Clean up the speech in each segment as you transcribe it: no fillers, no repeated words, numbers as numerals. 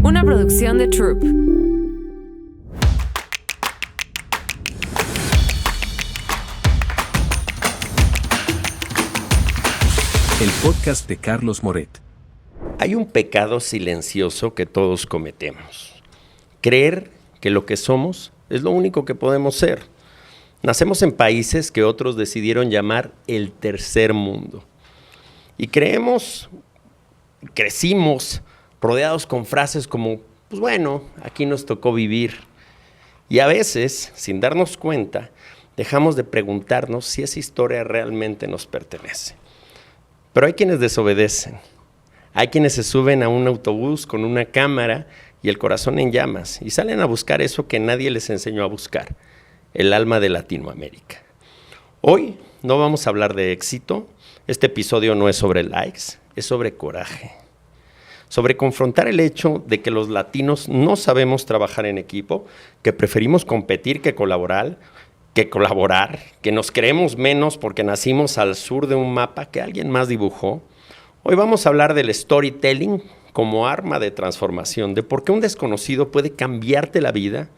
Una producción de Troop. El podcast de Carlos Moret. Hay un pecado silencioso que todos cometemos. Creer que lo que somos es lo único que podemos ser. Nacemos en países que otros decidieron llamar el tercer mundo. Y crecimos rodeados con frases como, pues bueno, aquí nos tocó vivir. Y a veces, sin darnos cuenta, dejamos de preguntarnos si esa historia realmente nos pertenece. Pero hay quienes desobedecen. Hay quienes se suben a un autobús con una cámara y el corazón en llamas y salen a buscar eso que nadie les enseñó a buscar, el alma de Latinoamérica. Hoy no vamos a hablar de éxito. Este episodio no es sobre likes, es sobre coraje. Sobre confrontar el hecho de que los latinos no sabemos trabajar en equipo, que preferimos competir que colaborar, que nos creemos menos porque nacimos al sur de un mapa que alguien más dibujó. Hoy vamos a hablar del storytelling como arma de transformación, de por qué un desconocido puede cambiarte la vida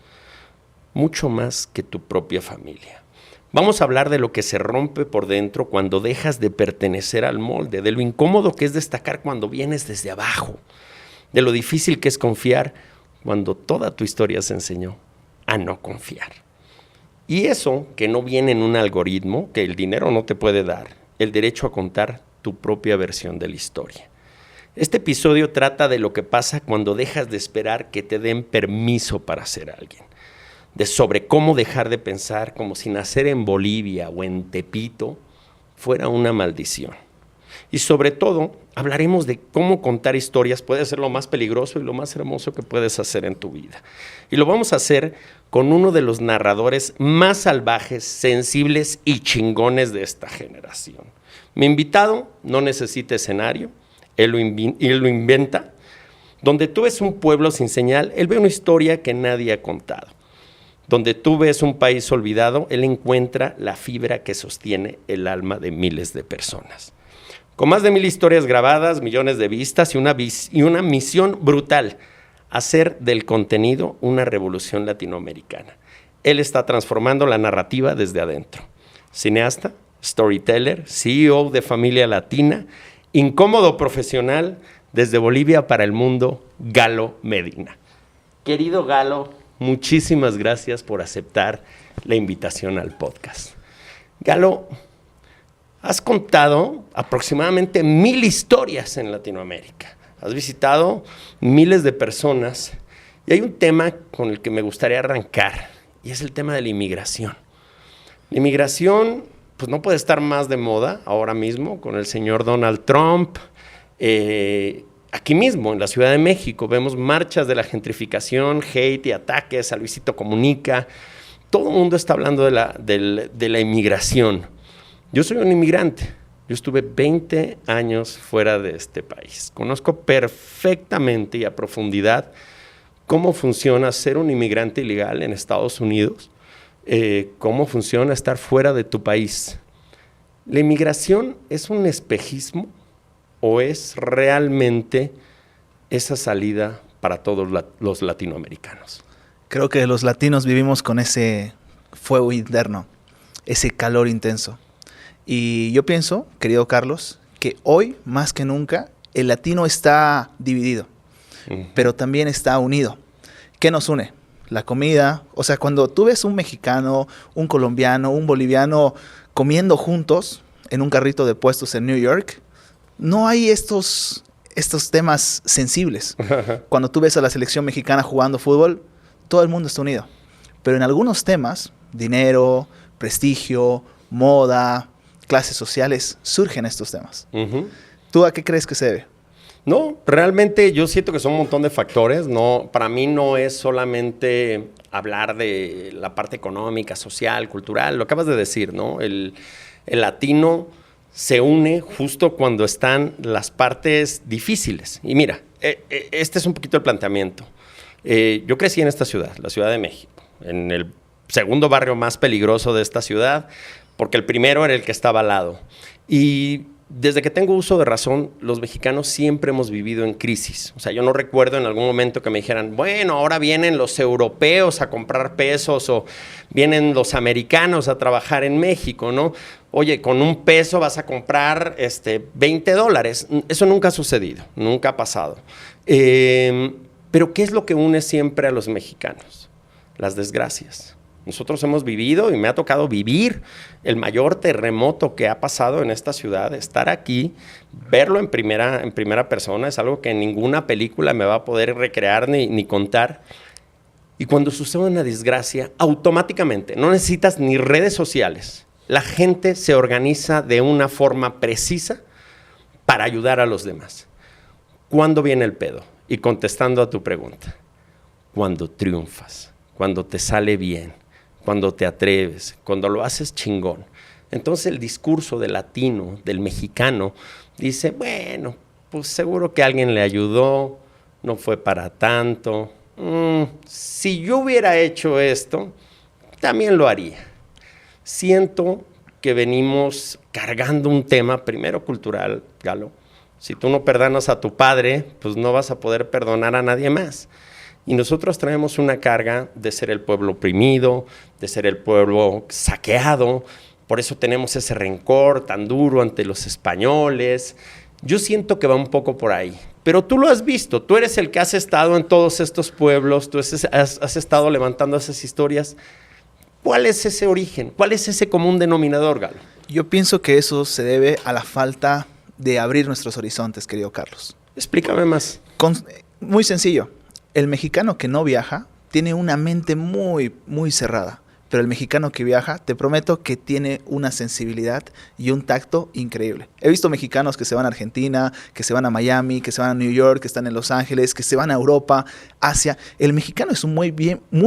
mucho más que tu propia familia. Vamos a hablar de lo que se rompe por dentro cuando dejas de pertenecer al molde, de lo incómodo que es destacar cuando vienes desde abajo, de lo difícil que es confiar cuando toda tu historia se enseñó a no confiar. Y eso que no viene en un algoritmo, que el dinero no te puede dar, el derecho a contar tu propia versión de la historia. Este episodio trata de lo que pasa cuando dejas de esperar que te den permiso para ser alguien. Sobre cómo dejar de pensar como si nacer en Bolivia o en Tepito fuera una maldición. Y sobre todo, hablaremos de cómo contar historias puede ser lo más peligroso y lo más hermoso que puedes hacer en tu vida. Y lo vamos a hacer con uno de los narradores más salvajes, sensibles y chingones de esta generación. Mi invitado no necesita escenario, él lo inventa. Donde tú ves un pueblo sin señal, él ve una historia que nadie ha contado. Donde tú ves un país olvidado, él encuentra la fibra que sostiene el alma de miles de personas. Con más de 1000 historias grabadas, millones de vistas y una misión brutal, hacer del contenido una revolución latinoamericana. Él está transformando la narrativa desde adentro. Cineasta, storyteller, CEO de Familia Latina, incómodo profesional, desde Bolivia para el mundo, Galo Medina. Querido Galo, muchísimas gracias por aceptar la invitación al podcast. Galo, has contado aproximadamente 1000 historias en Latinoamérica. Has visitado miles de personas y hay un tema con el que me gustaría arrancar y es el tema de la inmigración. La inmigración pues no puede estar más de moda ahora mismo con el señor Donald Trump. Aquí mismo, en la Ciudad de México, vemos marchas de la gentrificación, hate y ataques a Luisito Comunica. Todo el mundo está hablando de la inmigración. Yo soy un inmigrante. Yo estuve 20 años fuera de este país. Conozco perfectamente y a profundidad cómo funciona ser un inmigrante ilegal en Estados Unidos, cómo funciona estar fuera de tu país. ¿La inmigración es un espejismo o es realmente esa salida para todos los latinoamericanos? Creo que los latinos vivimos con ese fuego interno, ese calor intenso. Y yo pienso, querido Carlos, que hoy más que nunca el latino está dividido, pero también está unido. ¿Qué nos une? La comida. O sea, cuando tú ves un mexicano, un colombiano, un boliviano comiendo juntos en un carrito de puestos en New York, no hay estos temas sensibles. Cuando tú ves a la selección mexicana jugando fútbol, todo el mundo está unido. Pero en algunos temas, dinero, prestigio, moda, clases sociales, surgen estos temas. ¿Tú a qué crees que se debe? No, realmente yo siento que son un montón de factores. No, para mí no es solamente hablar de la parte económica, social, cultural. Lo acabas de decir, ¿no? El latino se une justo cuando están las partes difíciles. Y mira, este es un poquito el planteamiento. Yo crecí en esta ciudad, la Ciudad de México, en el segundo barrio más peligroso de esta ciudad, porque el primero era el que estaba al lado. Y desde que tengo uso de razón, los mexicanos siempre hemos vivido en crisis. O sea, yo no recuerdo en algún momento que me dijeran, bueno, ahora vienen los europeos a comprar pesos o vienen los americanos a trabajar en México, ¿no? Oye, con un peso vas a comprar $20. Eso nunca ha sucedido, nunca ha pasado. Pero ¿qué es lo que une siempre a los mexicanos? Las desgracias. Nosotros hemos vivido y me ha tocado vivir el mayor terremoto que ha pasado en esta ciudad. Estar aquí, verlo en primera persona, es algo que en ninguna película me va a poder recrear ni contar. Y cuando sucede una desgracia, automáticamente, no necesitas ni redes sociales. La gente se organiza de una forma precisa para ayudar a los demás. ¿Cuándo viene el pedo? Y contestando a tu pregunta, cuando triunfas, cuando te sale bien, cuando te atreves, cuando lo haces chingón. Entonces el discurso del latino, del mexicano, dice, bueno, pues seguro que alguien le ayudó, no fue para tanto. Si yo hubiera hecho esto, también lo haría. Siento que venimos cargando un tema, primero cultural, Galo. Si tú no perdonas a tu padre, pues no vas a poder perdonar a nadie más. Y nosotros traemos una carga de ser el pueblo oprimido, de ser el pueblo saqueado. Por eso tenemos ese rencor tan duro ante los españoles. Yo siento que va un poco por ahí. Pero tú lo has visto. Tú eres el que has estado en todos estos pueblos. Tú has estado levantando esas historias. ¿Cuál es ese origen? ¿Cuál es ese común denominador, Galo? Yo pienso que eso se debe a la falta de abrir nuestros horizontes, querido Carlos. Explícame más. Muy sencillo. El mexicano que no viaja tiene una mente muy, muy cerrada. Pero el mexicano que viaja, te prometo que tiene una sensibilidad y un tacto increíble. He visto mexicanos que se van a Argentina, que se van a Miami, que se van a New York, que están en Los Ángeles, que se van a Europa, Asia. El mexicano es un muy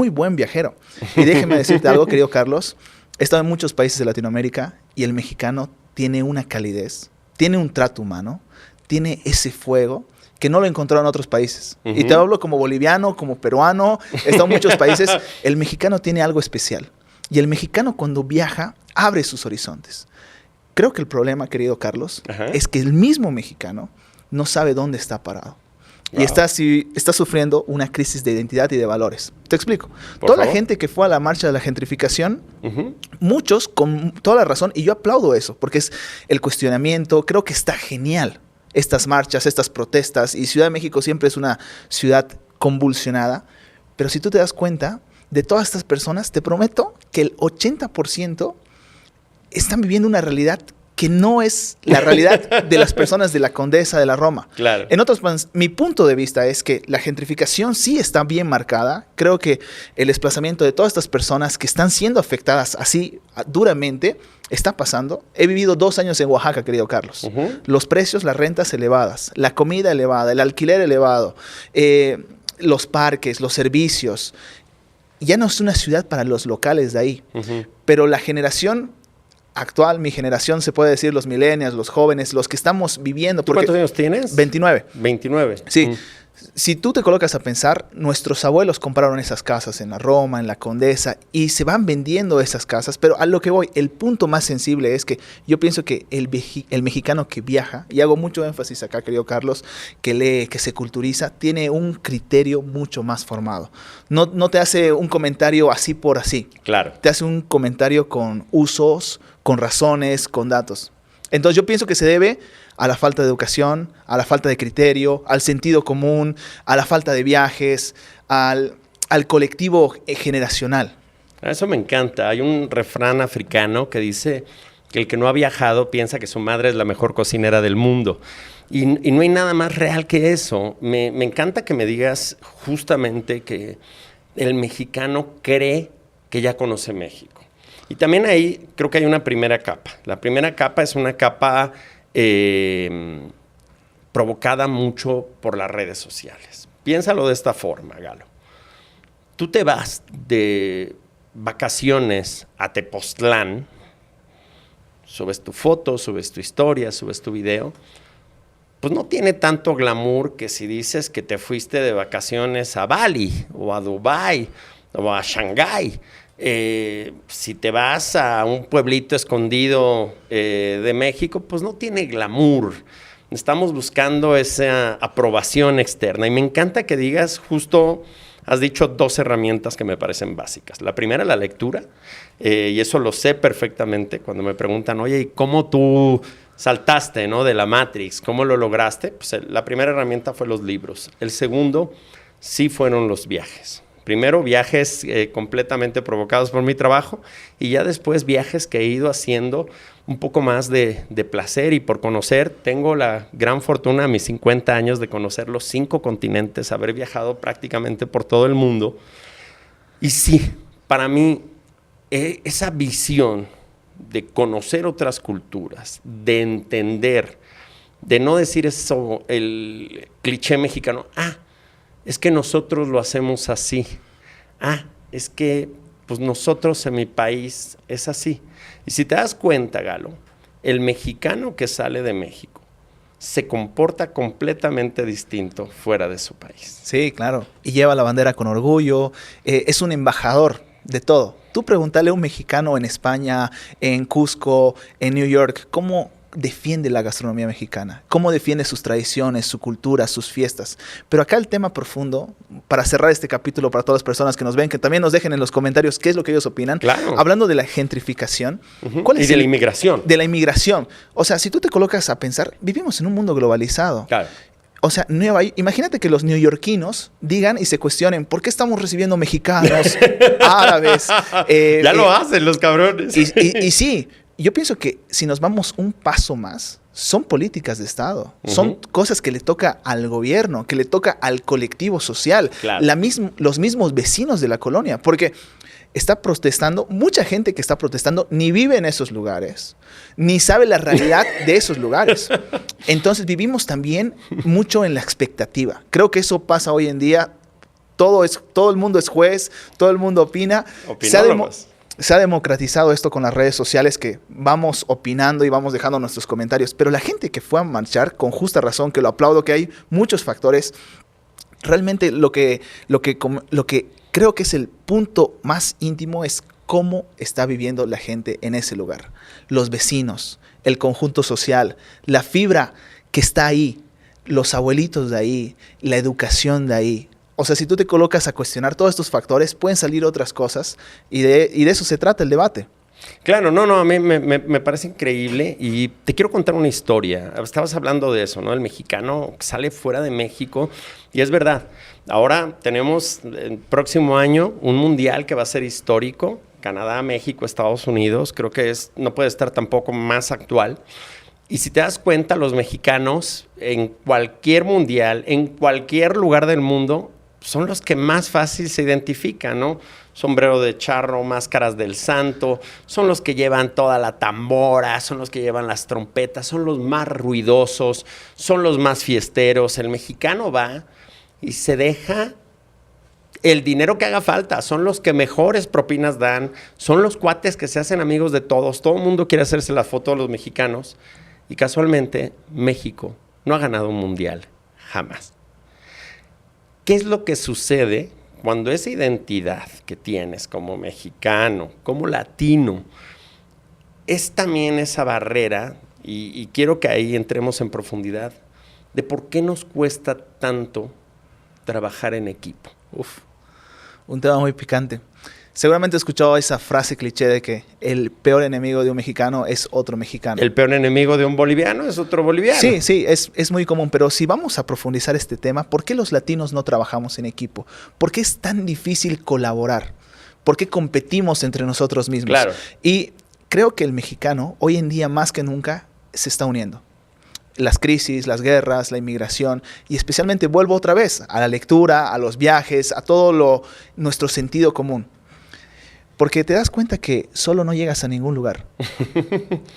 buen viajero. Y déjeme decirte algo, querido Carlos. He estado en muchos países de Latinoamérica y el mexicano tiene una calidez, tiene un trato humano, tiene ese fuego que no lo he encontrado en otros países. Y te hablo como boliviano, como peruano, he estado en muchos países. El mexicano tiene algo especial. Y el mexicano cuando viaja, abre sus horizontes. Creo que el problema, querido Carlos, es que el mismo mexicano no sabe dónde está parado. Wow. Y está sufriendo una crisis de identidad y de valores. Te explico. La gente que fue a la marcha de la gentrificación, muchos con toda la razón, y yo aplaudo eso, porque es el cuestionamiento, creo que está genial. Estas marchas, estas protestas, y Ciudad de México siempre es una ciudad convulsionada, pero si tú te das cuenta, de todas estas personas, te prometo que el 80% están viviendo una realidad que no es la realidad de las personas de la Condesa, de la Roma. Claro. Mi punto de vista es que la gentrificación sí está bien marcada. Creo que el desplazamiento de todas estas personas que están siendo afectadas así duramente está pasando. He vivido 2 años en Oaxaca, querido Carlos. Los precios, las rentas elevadas, la comida elevada, el alquiler elevado, los parques, los servicios. Ya no es una ciudad para los locales de ahí. Pero la generación actual, mi generación, se puede decir los millennials, los jóvenes, los que estamos viviendo. ¿Tú cuántos años tienes? 29. 29. Sí. Si tú te colocas a pensar, nuestros abuelos compraron esas casas en la Roma, en la Condesa, y se van vendiendo esas casas, pero a lo que voy, el punto más sensible es que yo pienso que el mexicano que viaja, y hago mucho énfasis acá, querido Carlos, que lee, que se culturiza, tiene un criterio mucho más formado. No te hace un comentario así por así. Claro. Te hace un comentario con usos, con razones, con datos. Entonces yo pienso que se debe a la falta de educación, a la falta de criterio, al sentido común, a la falta de viajes, al colectivo generacional. Eso me encanta. Hay un refrán africano que dice que el que no ha viajado piensa que su madre es la mejor cocinera del mundo. Y no hay nada más real que eso. Me encanta que me digas justamente que el mexicano cree que ya conoce México. Y también ahí creo que hay una primera capa. La primera capa es una capa provocada mucho por las redes sociales. Piénsalo de esta forma, Galo. Tú te vas de vacaciones a Tepoztlán, subes tu foto, subes tu historia, subes tu video, pues no tiene tanto glamour que si dices que te fuiste de vacaciones a Bali o a Dubái o a Shanghái. Si te vas a un pueblito escondido de México, pues no tiene glamour. Estamos buscando esa aprobación externa. Y me encanta que digas justo, has dicho 2 herramientas que me parecen básicas. La primera, la lectura. Y eso lo sé perfectamente cuando me preguntan, oye, ¿y cómo tú saltaste, ¿no?, de la Matrix? ¿Cómo lo lograste? Pues la primera herramienta fue los libros. El segundo, sí fueron los viajes. Primero, viajes completamente provocados por mi trabajo y ya después viajes que he ido haciendo un poco más de placer y por conocer. Tengo la gran fortuna a mis 50 años de conocer los 5 continentes, haber viajado prácticamente por todo el mundo. Y sí, para mí, esa visión de conocer otras culturas, de entender, de no decir eso, el cliché mexicano, es que nosotros lo hacemos así. Es que pues nosotros en mi país es así. Y si te das cuenta, Galo, el mexicano que sale de México se comporta completamente distinto fuera de su país. Sí, claro. Y lleva la bandera con orgullo. Es un embajador de todo. Tú pregúntale a un mexicano en España, en Cusco, en New York, ¿cómo defiende la gastronomía mexicana? ¿Cómo defiende sus tradiciones, su cultura, sus fiestas? Pero acá el tema profundo, para cerrar este capítulo para todas las personas que nos ven, que también nos dejen en los comentarios qué es lo que ellos opinan. Claro. Hablando de la gentrificación. ¿Cuál es la inmigración? De la inmigración. O sea, si tú te colocas a pensar, vivimos en un mundo globalizado. Claro. O sea, imagínate que los neoyorquinos digan y se cuestionen, ¿por qué estamos recibiendo mexicanos, árabes? Ya lo hacen los cabrones. Y sí, yo pienso que si nos vamos un paso más, son políticas de Estado. Son cosas que le toca al gobierno, que le toca al colectivo social, claro, los mismos vecinos de la colonia. Porque está protestando, mucha gente que está protestando ni vive en esos lugares, ni sabe la realidad de esos lugares. Entonces vivimos también mucho en la expectativa. Creo que eso pasa hoy en día. Todo el mundo es juez, todo el mundo opina. Se ha democratizado esto con las redes sociales, que vamos opinando y vamos dejando nuestros comentarios. Pero la gente que fue a marchar, con justa razón, que lo aplaudo, que hay muchos factores. Realmente lo que creo que es el punto más íntimo es cómo está viviendo la gente en ese lugar. Los vecinos, el conjunto social, la fibra que está ahí, los abuelitos de ahí, la educación de ahí. O sea, si tú te colocas a cuestionar todos estos factores, pueden salir otras cosas y de eso se trata el debate. Claro, a mí me parece increíble y te quiero contar una historia. Estabas hablando de eso, ¿no? El mexicano sale fuera de México y es verdad. Ahora tenemos el próximo año un mundial que va a ser histórico. Canadá, México, Estados Unidos. Creo que no puede estar tampoco más actual. Y si te das cuenta, los mexicanos en cualquier mundial, en cualquier lugar del mundo, son los que más fácil se identifican, ¿no? Sombrero de charro, máscaras del santo, son los que llevan toda la tambora, son los que llevan las trompetas, son los más ruidosos, son los más fiesteros. El mexicano va y se deja el dinero que haga falta, son los que mejores propinas dan, son los cuates que se hacen amigos de todos, todo el mundo quiere hacerse la foto de los mexicanos y casualmente México no ha ganado un mundial, jamás. ¿Qué es lo que sucede cuando esa identidad que tienes como mexicano, como latino, es también esa barrera, y quiero que ahí entremos en profundidad, de por qué nos cuesta tanto trabajar en equipo? Un tema muy picante. Seguramente he escuchado esa frase cliché de que el peor enemigo de un mexicano es otro mexicano. El peor enemigo de un boliviano es otro boliviano. Sí, es muy común, pero si vamos a profundizar este tema, ¿por qué los latinos no trabajamos en equipo? ¿Por qué es tan difícil colaborar? ¿Por qué competimos entre nosotros mismos? Claro. Y creo que el mexicano, hoy en día más que nunca, se está uniendo. Las crisis, las guerras, la inmigración, y especialmente vuelvo otra vez a la lectura, a los viajes, a todo nuestro sentido común. Porque te das cuenta que solo no llegas a ningún lugar.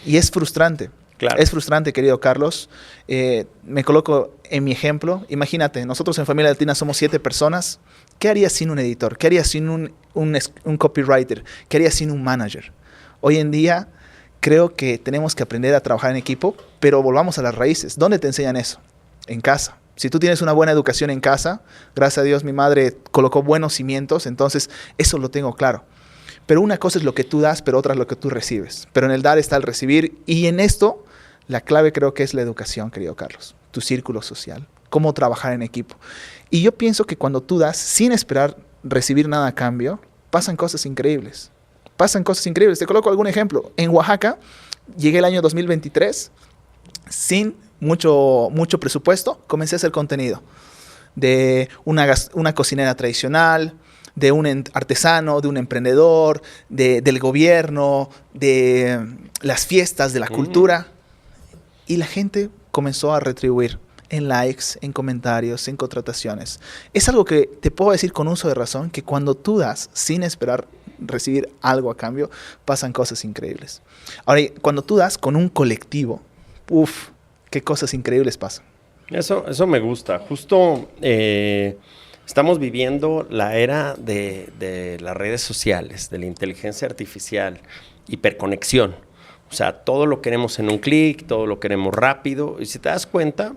Y es frustrante. Claro. Es frustrante, querido Carlos. Me coloco en mi ejemplo. Imagínate, nosotros en Familia Latina somos 7 personas. ¿Qué harías sin un editor? ¿Qué harías sin un copywriter? ¿Qué harías sin un manager? Hoy en día creo que tenemos que aprender a trabajar en equipo, pero volvamos a las raíces. ¿Dónde te enseñan eso? En casa. Si tú tienes una buena educación en casa, gracias a Dios mi madre colocó buenos cimientos, entonces eso lo tengo claro. Pero una cosa es lo que tú das, pero otra es lo que tú recibes. Pero en el dar está el recibir. Y en esto, la clave creo que es la educación, querido Carlos. Tu círculo social. Cómo trabajar en equipo. Y yo pienso que cuando tú das, sin esperar recibir nada a cambio, pasan cosas increíbles. Pasan cosas increíbles. Te coloco algún ejemplo. En Oaxaca, llegué el año 2023, sin mucho presupuesto, comencé a hacer contenido. De una cocinera tradicional, de un artesano, de un emprendedor, del gobierno, de las fiestas, de la cultura. Y la gente comenzó a retribuir en likes, en comentarios, en contrataciones. Es algo que te puedo decir con uso de razón, que cuando tú das sin esperar recibir algo a cambio, pasan cosas increíbles. Ahora, cuando tú das con un colectivo, qué cosas increíbles pasan. Eso me gusta. Justo estamos viviendo la era de las redes sociales, de la inteligencia artificial, hiperconexión. O sea, todo lo queremos en un clic, todo lo queremos rápido. Y si te das cuenta,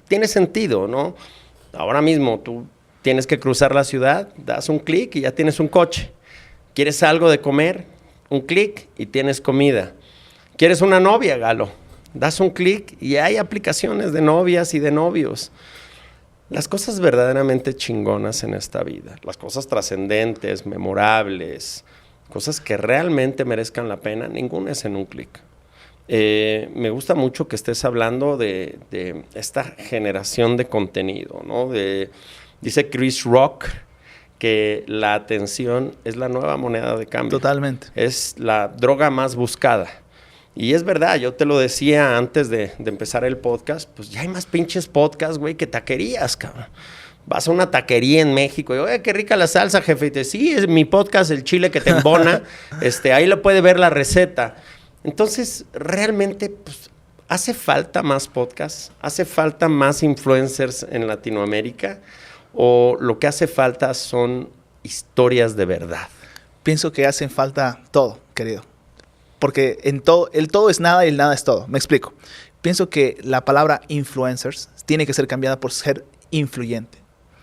tiene sentido, ¿no? Ahora mismo tú tienes que cruzar la ciudad, das un clic y ya tienes un coche. ¿Quieres algo de comer? Un clic y tienes comida. ¿Quieres una novia, Galo? Das un clic y hay aplicaciones de novias y de novios. Las cosas verdaderamente chingonas en esta vida, las cosas trascendentes, memorables, cosas que realmente merezcan la pena, ninguna es en un clic. Me gusta mucho que estés hablando de esta generación de contenido, ¿no? Dice Chris Rock que la atención es la nueva moneda de cambio. Totalmente. Es la droga más buscada. Y es verdad, yo te lo decía antes de empezar el podcast, pues ya hay más pinches podcasts, güey, que taquerías, cabrón. Vas a una taquería en México y, oye, qué rica la salsa, jefe. Y te dice, sí, es mi podcast, El Chile que te embona. Ahí lo puede ver la receta. Entonces, realmente, pues, ¿hace falta más podcasts? ¿Hace falta más influencers en Latinoamérica? ¿O lo que hace falta son historias de verdad? Pienso que hacen falta todo, querido. Porque el todo es nada y el nada es todo. Me explico. Pienso que la palabra influencers tiene que ser cambiada por ser influyente.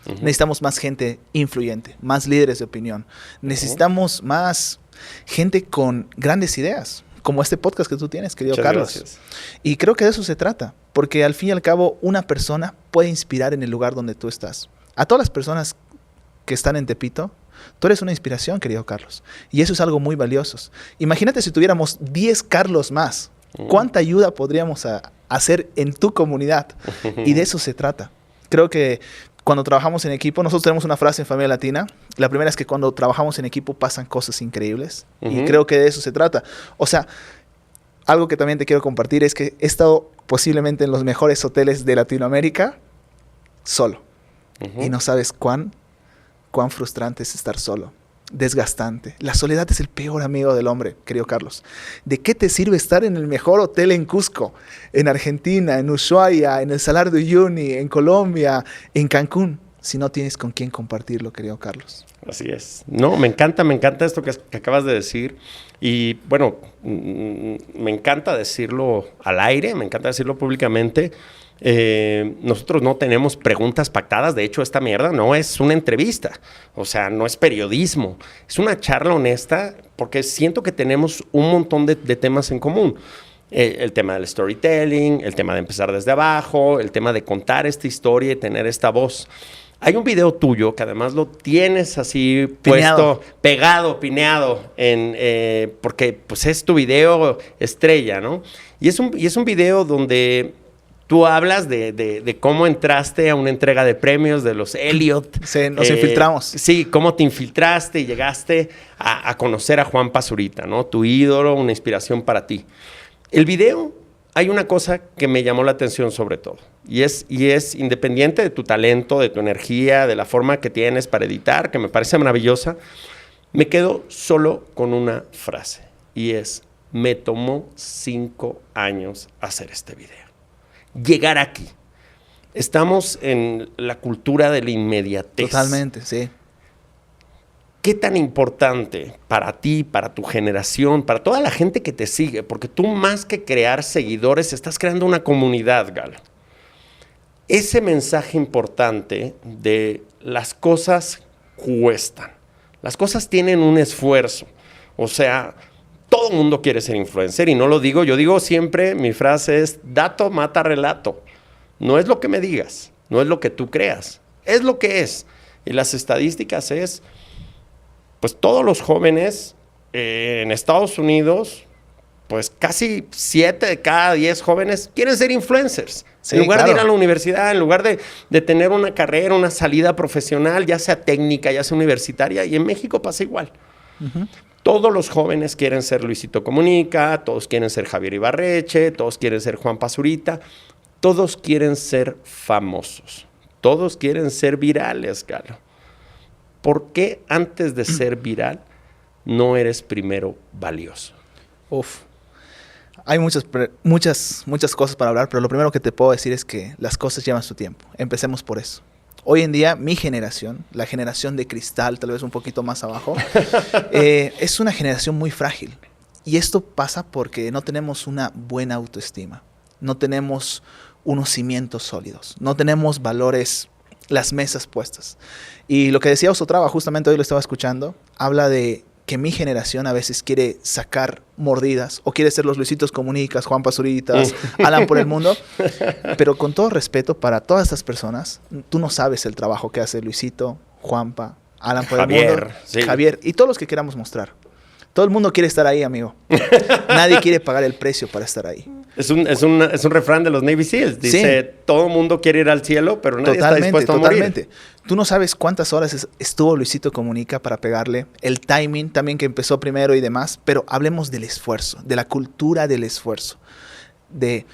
Necesitamos más gente influyente, más líderes de opinión. Necesitamos más gente con grandes ideas, como este podcast que tú tienes, querido Muchas Carlos. Gracias. Y creo que de eso se trata, porque al fin y al cabo una persona puede inspirar en el lugar donde tú estás. A todas las personas que están en Tepito, tú eres una inspiración, querido Carlos. Y eso es algo muy valioso. Imagínate si tuviéramos 10 Carlos más. ¿Cuánta ayuda podríamos hacer en tu comunidad? Y de eso se trata. Creo que cuando trabajamos en equipo, nosotros tenemos una frase en Familia Latina. La primera es que cuando trabajamos en equipo pasan cosas increíbles. Y creo que de eso se trata. O sea, algo que también te quiero compartir es que he estado posiblemente en los mejores hoteles de Latinoamérica solo. Y no sabes cuán frustrante es estar solo, desgastante. La soledad es el peor amigo del hombre, querido Carlos. ¿De qué te sirve estar en el mejor hotel en Cusco, en Argentina, en Ushuaia, en el Salar de Uyuni, en Colombia, en Cancún, si no tienes con quién compartirlo, querido Carlos? Así es. No, me encanta esto que acabas de decir. Y bueno, me encanta decirlo al aire, me encanta decirlo públicamente. Nosotros no tenemos preguntas pactadas. De hecho, esta mierda no es una entrevista. O sea, no es periodismo. Es una charla honesta porque siento que tenemos un montón de temas en común. El tema del storytelling, el tema de empezar desde abajo, el tema de contar esta historia y tener esta voz. Hay un video tuyo que además lo tienes así pineado. Puesto, pegado, pineado, porque pues es tu video estrella, ¿no? Y es un video donde tú hablas de cómo entraste a una entrega de premios de los Elliot. Sí, nos infiltramos. Sí, cómo te infiltraste y llegaste a conocer a Juan Pazurita, ¿no? Tu ídolo, una inspiración para ti. El video, hay una cosa que me llamó la atención sobre todo. Y es independiente de tu talento, de tu energía, de la forma que tienes para editar, que me parece maravillosa. Me quedo solo con una frase. Y es, me tomó 5 años hacer este video. Llegar aquí. Estamos en la cultura de la inmediatez. Totalmente, sí. ¿Qué tan importante para ti, para tu generación, para toda la gente que te sigue? Porque tú más que crear seguidores, estás creando una comunidad, Galo. Ese mensaje importante de las cosas cuestan. Las cosas tienen un esfuerzo. O sea, todo el mundo quiere ser influencer y no lo digo. Yo digo siempre, mi frase es, dato mata relato. No es lo que me digas, no es lo que tú creas, es lo que es. Y las estadísticas es, pues todos los jóvenes en Estados Unidos, pues casi 7 de cada 10 jóvenes quieren ser influencers. Sí, en lugar de ir a la universidad, en lugar de tener una carrera, una salida profesional, ya sea técnica, ya sea universitaria. Y en México pasa igual. Todos los jóvenes quieren ser Luisito Comunica, todos quieren ser Javier Ibarreche, todos quieren ser Juan Pazurita. Todos quieren ser famosos. Todos quieren ser virales, Galo. ¿Por qué antes de ser viral no eres primero valioso? Uf. Hay muchas cosas para hablar, pero lo primero que te puedo decir es que las cosas llevan su tiempo. Empecemos por eso. Hoy en día, mi generación, la generación de cristal, tal vez un poquito más abajo, es una generación muy frágil. Y esto pasa porque no tenemos una buena autoestima. No tenemos unos cimientos sólidos. No tenemos valores, las mesas puestas. Y lo que decía Osotrava, justamente hoy lo estaba escuchando, habla de que mi generación a veces quiere sacar mordidas o quiere ser los Luisitos Comunicas, Juan Pazuritas, Alan por el mundo. Pero con todo respeto para todas estas personas, tú no sabes el trabajo que hace Luisito, Juanpa, Alan por el mundo, sí. Javier y todos los que queramos mostrar. Todo el mundo quiere estar ahí, amigo. Nadie quiere pagar el precio para estar ahí. Es un refrán de los Navy SEALs. Dice, sí, todo el mundo quiere ir al cielo, pero nadie está dispuesto a morir. Tú no sabes cuántas horas estuvo Luisito Comunica para pegarle. El timing también que empezó primero y demás. Pero hablemos del esfuerzo, de la cultura del esfuerzo. De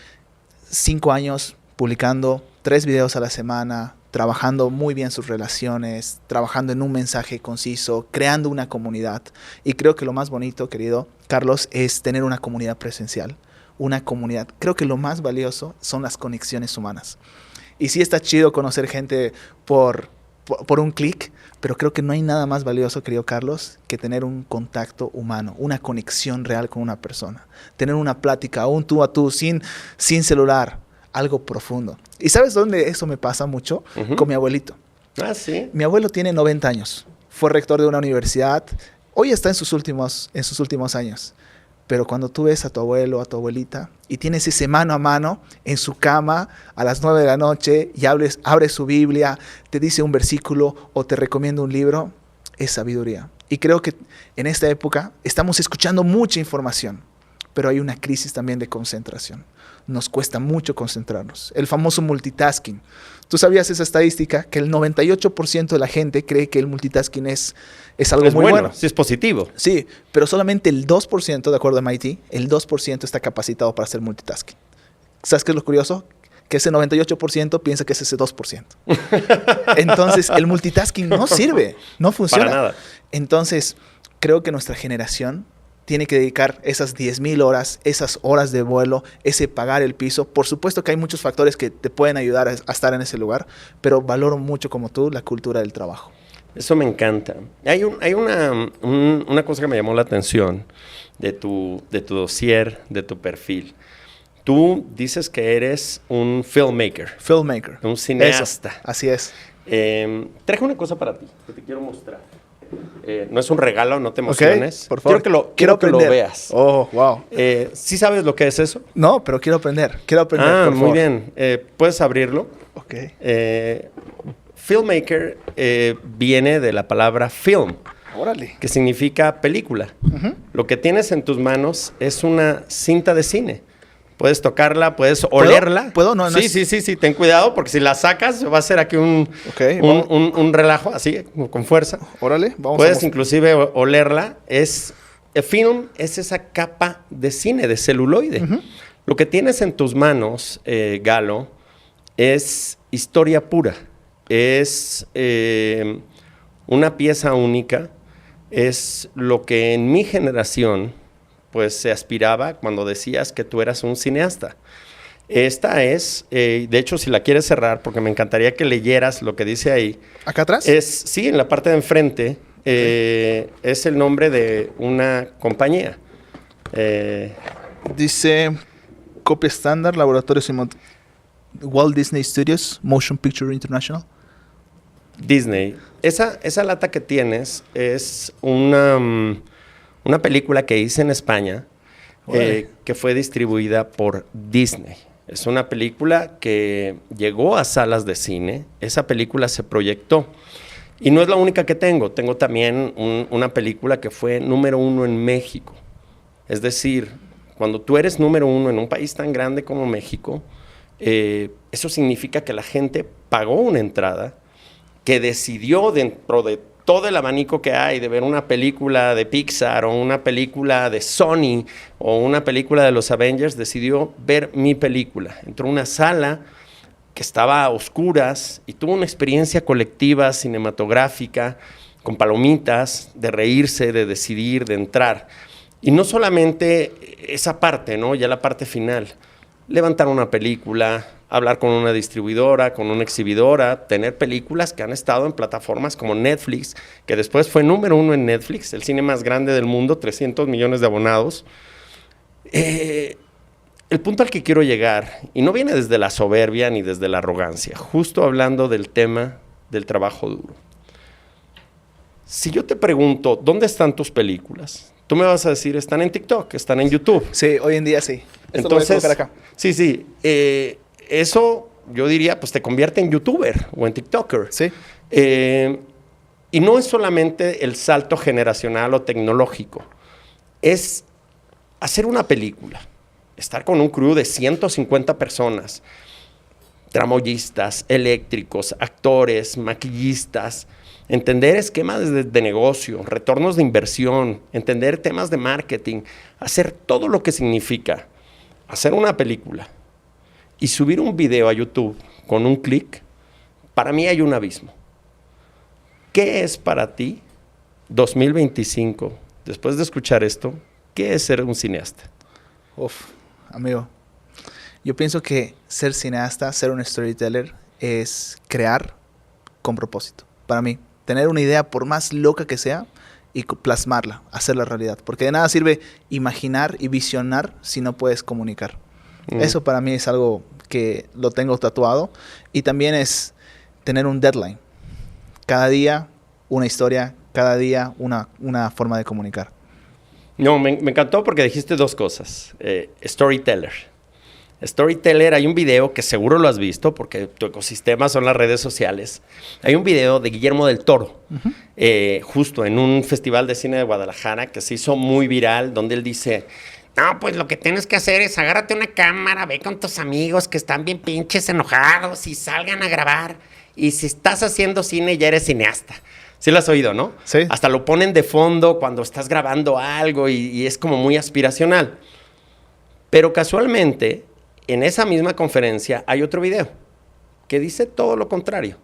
5 años publicando 3 videos a la semana, trabajando muy bien sus relaciones, trabajando en un mensaje conciso, creando una comunidad. Y creo que lo más bonito, querido Carlos, es tener una comunidad presencial. Una comunidad. Creo que lo más valioso son las conexiones humanas. Y sí está chido conocer gente por un clic, pero creo que no hay nada más valioso, querido Carlos, que tener un contacto humano, una conexión real con una persona. Tener una plática, un tú a tú, sin celular, algo profundo. ¿Y sabes dónde eso me pasa mucho? Con mi abuelito. Ah, ¿sí? Mi abuelo tiene 90 años. Fue rector de una universidad. Hoy está en sus últimos años. Pero cuando tú ves a tu abuelo, a tu abuelita, y tienes ese mano a mano en su cama a las 9 de la noche y abre su Biblia, te dice un versículo o te recomienda un libro, es sabiduría. Y creo que en esta época estamos escuchando mucha información, pero hay una crisis también de concentración. Nos cuesta mucho concentrarnos. El famoso multitasking. ¿Tú sabías esa estadística? Que el 98% de la gente cree que el multitasking es algo muy bueno. Sí, es positivo. Sí, pero solamente el 2%, de acuerdo a MIT, el 2% está capacitado para hacer multitasking. ¿Sabes qué es lo curioso? Que ese 98% piensa que es ese 2%. Entonces, el multitasking no sirve, no funciona. Para nada. Entonces, creo que nuestra generación tiene que dedicar esas 10,000 horas, esas horas de vuelo, ese pagar el piso. Por supuesto que hay muchos factores que te pueden ayudar a estar en ese lugar, pero valoro mucho como tú la cultura del trabajo. Eso me encanta. Hay una cosa que me llamó la atención de tu dossier, de tu perfil. Tú dices que eres un filmmaker. Un cineasta. Eso, así es. Traje una cosa para ti que te quiero mostrar. No es un regalo, no te emociones. Okay, por favor. Quiero que lo veas. Oh, wow. ¿Sí sabes lo que es eso? No, pero quiero aprender. Por muy favor. Bien. ¿Puedes abrirlo? Ok. Filmmaker viene de la palabra film. Órale. Que significa película. Lo que tienes en tus manos es una cinta de cine. Puedes tocarla, puedes olerla. ¿Puedo? No, Sí, ten cuidado porque si la sacas va a ser aquí un relajo, así, con fuerza. Órale, Puedes inclusive olerla. El film es esa capa de cine, de celuloide. Lo que tienes en tus manos, Galo, es historia pura. Es una pieza única. Es lo que en mi generación pues se aspiraba cuando decías que tú eras un cineasta. Esta es, de hecho, si la quieres cerrar, porque me encantaría que leyeras lo que dice ahí. ¿Acá atrás? Sí, en la parte de enfrente. Es el nombre de una compañía. Dice copia estándar, laboratorios Walt Disney Studios, Motion Picture International. Disney. Esa lata que tienes es Una película que hice en España, que fue distribuida por Disney. Es una película que llegó a salas de cine. Esa película se proyectó. Y no es la única que tengo. Tengo también una película que fue número 1 en México. Es decir, cuando tú eres número 1 en un país tan grande como México, eso significa que la gente pagó una entrada, que decidió dentro de todo el abanico que hay de ver una película de Pixar o una película de Sony o una película de los Avengers, decidió ver mi película. Entró a una sala que estaba a oscuras y tuvo una experiencia colectiva, cinematográfica, con palomitas, de reírse, de decidir, de entrar. Y no solamente esa parte, ¿no? Ya la parte final. Levantar una película, hablar con una distribuidora, con una exhibidora, tener películas que han estado en plataformas como Netflix, que después fue número 1 en Netflix, el cine más grande del mundo, 300 millones de abonados. El punto al que quiero llegar, y no viene desde la soberbia ni desde la arrogancia, justo hablando del tema del trabajo duro. Si yo te pregunto, ¿dónde están tus películas? Tú me vas a decir, están en TikTok, están en YouTube. Sí, hoy en día sí. Esto Entonces, lo voy a colocar acá. sí. Eso yo diría, pues te convierte en YouTuber o en TikToker. Sí. Y no es solamente el salto generacional o tecnológico. Es hacer una película. Estar con un crew de 150 personas. Tramoyistas, eléctricos, actores, maquillistas. Entender esquemas de negocio, retornos de inversión, entender temas de marketing, hacer todo lo que significa hacer una película y subir un video a YouTube con un clic, para mí hay un abismo. ¿Qué es para ti, 2025, después de escuchar esto, qué es ser un cineasta? Uf, amigo, yo pienso que ser cineasta, ser un storyteller, es crear con propósito, para mí. Tener una idea, por más loca que sea, y plasmarla, hacerla realidad. Porque de nada sirve imaginar y visionar si no puedes comunicar. Eso para mí es algo que lo tengo tatuado. Y también es tener un deadline. Cada día una historia, cada día una forma de comunicar. No, me encantó porque dijiste dos cosas. Storyteller. Storyteller, hay un video que seguro lo has visto porque tu ecosistema son las redes sociales. Hay un video de Guillermo del Toro, justo en un festival de cine de Guadalajara que se hizo muy viral, donde él dice, no, pues lo que tienes que hacer es agárrate una cámara, ve con tus amigos que están bien pinches enojados y salgan a grabar. Y si estás haciendo cine, ya eres cineasta. Sí lo has oído, ¿no? Sí. Hasta lo ponen de fondo cuando estás grabando algo y es como muy aspiracional. Pero casualmente, en esa misma conferencia hay otro video que dice todo lo contrario.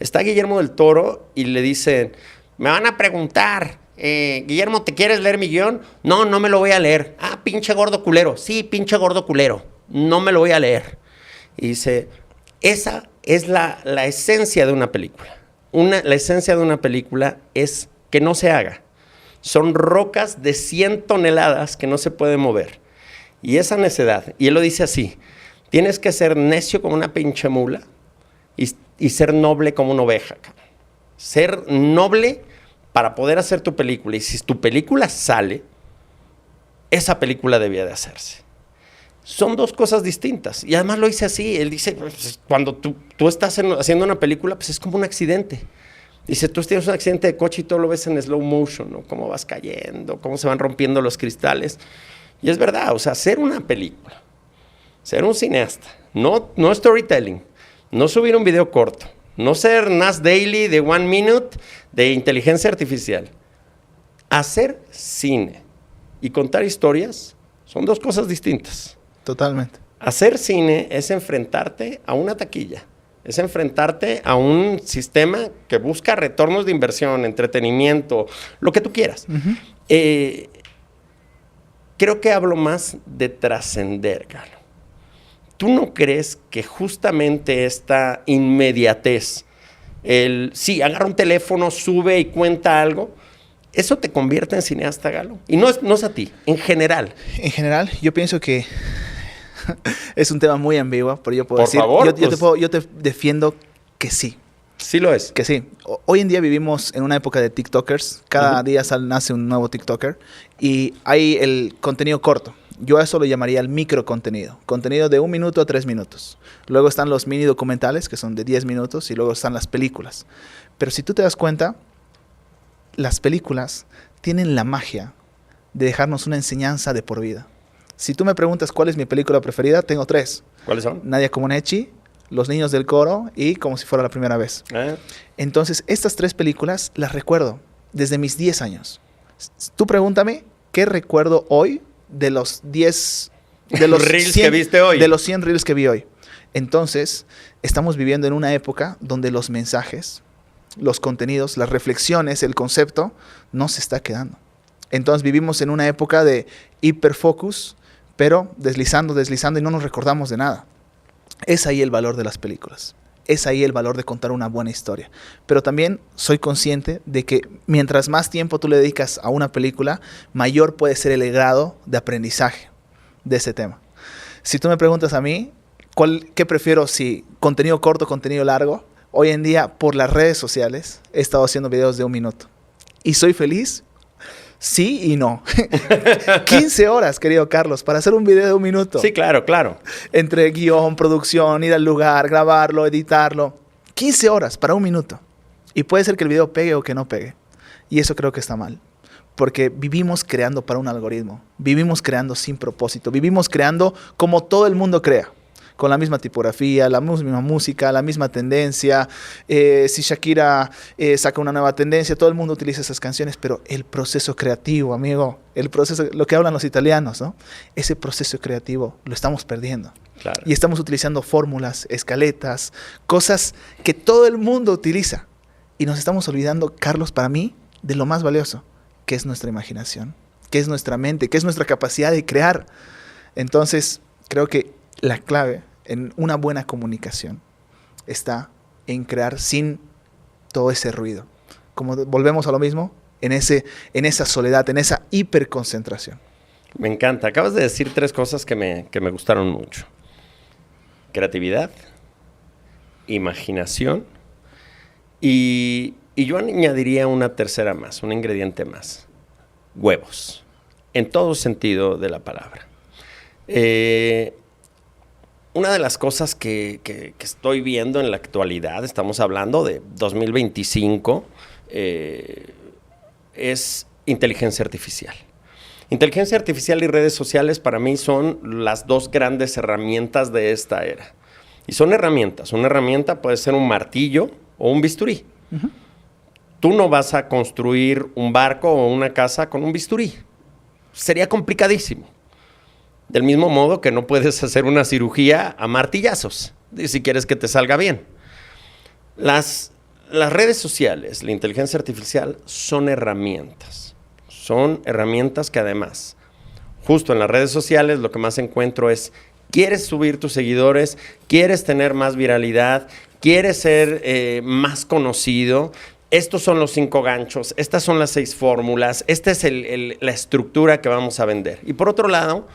Está Guillermo del Toro y le dicen, me van a preguntar, Guillermo, ¿te quieres leer mi guión? No, no me lo voy a leer. Ah, pinche gordo culero. Sí, pinche gordo culero. No me lo voy a leer. Y dice, esa es la esencia de una película. La esencia de una película es que no se haga. Son rocas de 100 toneladas que no se pueden mover. Y esa necedad, y él lo dice así, tienes que ser necio como una pinche mula y ser noble como una oveja. Cabrón. Ser noble para poder hacer tu película. Y si tu película sale, esa película debía de hacerse. Son dos cosas distintas. Y además lo dice así, él dice, pues, cuando tú estás haciendo una película, pues es como un accidente. Dice, tú tienes un accidente de coche y todo lo ves en slow motion, ¿no? Cómo vas cayendo, cómo se van rompiendo los cristales. Y es verdad, o sea, hacer una película, ser un cineasta, no storytelling, no subir un video corto, no ser Nas Daily de 1 minute de inteligencia artificial. Hacer cine y contar historias son dos cosas distintas. Totalmente. Hacer cine es enfrentarte a una taquilla, es enfrentarte a un sistema que busca retornos de inversión, entretenimiento, lo que tú quieras. Creo que hablo más de trascender, Galo. ¿Tú no crees que justamente esta inmediatez, sí, agarra un teléfono, sube y cuenta algo, eso te convierte en cineasta, Galo? Y no es a ti, en general. En general, yo pienso que es un tema muy ambiguo, pero yo puedo Por decir, favor, yo te defiendo que sí. Sí lo es. Que sí. Hoy en día vivimos en una época de TikTokers. Cada día nace un nuevo TikToker. Y hay el contenido corto. Yo a eso lo llamaría el microcontenido. Contenido de 1 minuto a 3 minutos. Luego están los mini documentales, que son de 10 minutos. Y luego están las películas. Pero si tú te das cuenta, las películas tienen la magia de dejarnos una enseñanza de por vida. Si tú me preguntas cuál es mi película preferida, tengo 3. ¿Cuáles son? Nadia Comaneci, Los niños del coro y Como si fuera la primera vez. Entonces, estas 3 películas las recuerdo desde mis 10 años. Tú pregúntame qué recuerdo hoy de los 10... De los reels 100, que viste hoy. De los 100 reels que vi hoy. Entonces, estamos viviendo en una época donde los mensajes, los contenidos, las reflexiones, el concepto, no se está quedando. Entonces, vivimos en una época de hiperfocus, pero deslizando y no nos recordamos de nada. Es ahí el valor de las películas. Es ahí el valor de contar una buena historia. Pero también soy consciente de que mientras más tiempo tú le dedicas a una película, mayor puede ser el grado de aprendizaje de ese tema. Si tú me preguntas a mí, ¿qué prefiero si contenido corto o contenido largo? Hoy en día, por las redes sociales, he estado haciendo videos de 1 minuto. Y soy feliz. Sí y no. 15 horas, querido Carlos, para hacer un video de 1 minuto. Sí, claro, claro. Entre guión, producción, ir al lugar, grabarlo, editarlo. 15 horas para 1 minuto. Y puede ser que el video pegue o que no pegue. Y eso creo que está mal. Porque vivimos creando para un algoritmo. Vivimos creando sin propósito. Vivimos creando como todo el mundo crea. Con la misma tipografía, la misma música, la misma tendencia. Si Shakira saca una nueva tendencia, todo el mundo utiliza esas canciones, pero el proceso creativo, amigo, el proceso, lo que hablan los italianos, ¿no? Ese proceso creativo lo estamos perdiendo. Claro. Y estamos utilizando fórmulas, escaletas, cosas que todo el mundo utiliza. Y nos estamos olvidando, Carlos, para mí, de lo más valioso, que es nuestra imaginación, que es nuestra mente, que es nuestra capacidad de crear. Entonces, creo que la clave en una buena comunicación está en crear sin todo ese ruido. Como volvemos a lo mismo, en esa soledad, en esa hiperconcentración. Me encanta. Acabas de decir 3 cosas que me gustaron mucho. Creatividad, imaginación y yo añadiría una tercera más, un ingrediente más. Huevos. En todo sentido de la palabra. Una de las cosas que estoy viendo en la actualidad, estamos hablando de 2025, es inteligencia artificial. Inteligencia artificial y redes sociales para mí son las 2 grandes herramientas de esta era. Y son herramientas. Una herramienta puede ser un martillo o un bisturí. Uh-huh. Tú no vas a construir un barco o una casa con un bisturí. Sería complicadísimo. Del mismo modo que no puedes hacer una cirugía a martillazos, si quieres que te salga bien. Las redes sociales, la inteligencia artificial, son herramientas. Son herramientas que además, justo en las redes sociales, lo que más encuentro es, ¿quieres subir tus seguidores? ¿Quieres tener más viralidad? ¿Quieres ser más conocido? Estos son los 5 ganchos, estas son las 6 fórmulas, esta es la estructura que vamos a vender. Y por otro lado,